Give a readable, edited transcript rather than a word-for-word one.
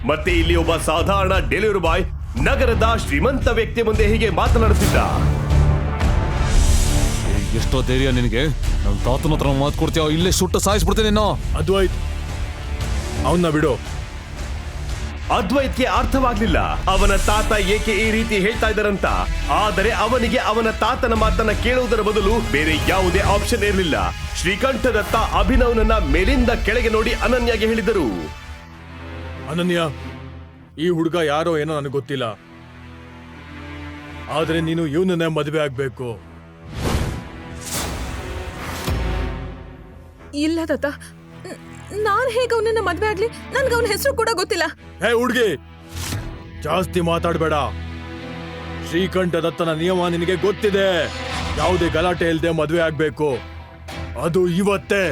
ಮತ್ತೆ ಇಲ್ಲಿ ಒಬ್ಬ ಸಾಧಾರಣ ಡೆಲಿವರಿ ಬಾಯ್ ನಗರದ ಶ್ರೀಮಂತ ವ್ಯಕ್ತಿ ಮುಂದೆ ಹೀಗೆ ಮಾತನಾಡುತ್ತಿದ್ದ. ಎಷ್ಟೋ ಧೈರ್ಯ ನಿನಗೆ? ನನ್ನ ತಾತನ ಹತ್ರ ಮಾತು ಕೊಡ್ತೀಯ, ಇಲ್ಲೇ ಸುಟ್ಟು ಸಾಯಿಸ್ಬಿಡ್ತೇನೆ ನಾನು. ಅದ್ವೈತ್, ಅವನ್ನ ಬಿಡು. ಅದ್ವೈತ್ಗೆ ಅರ್ಥವಾಗ್ಲಿಲ್ಲ ಅವನ ತಾತ ಏಕೆ ಈ ರೀತಿ ಹೇಳ್ತಾ ಇದ್ದಾರಂತ. ಆದರೆ ಅವನಿಗೆ ಅವನ ತಾತನ ಮಾತನ್ನ ಕೇಳುವುದರ ಬದಲು ಬೇರೆ ಯಾವುದೇ ಆಪ್ಷನ್ ಇರಲಿಲ್ಲ. ಶ್ರೀಕಂಠದತ್ತ ಅಭಿನವ್ನನ್ನ ಮೇಲಿಂದ ಕೆಳಗೆ ನೋಡಿ ಅನನ್ಯಾಗೆ ಹೇಳಿದರು, ಅನನ್ಯ, ಈ ಹುಡುಗ ಯಾರೋ ಏನೋ ನನಗೆ ಗೊತ್ತಿಲ್ಲ, ಆದ್ರೆ ನೀನು ಇವನನ್ನೇ ಮದುವೆ ಆಗ್ಬೇಕು. ಇಲ್ಲ ತಾತ, ನಾನ್ ಹೇಗೆ ಅವನನ್ನ ಮದ್ವೆ ಆಗ್ಲಿ? ನನ್ಗೆ ಅವನ ಹೆಸರು ಕೂಡ ಗೊತ್ತಿಲ್ಲ. ಹೇ ಹುಡುಗಿ, ಜಾಸ್ತಿ ಮಾತಾಡ್ಬೇಡ. ಶ್ರೀಕಂಠದತ್ತನ ನಿಯಮ ನಿನಗೆ ಗೊತ್ತಿದೆ. ಯಾವುದೇ ಗಲಾಟೆ ಇಲ್ಲದೆ ಮದುವೆ ಆಗ್ಬೇಕು, ಅದು ಇವತ್ತೇ.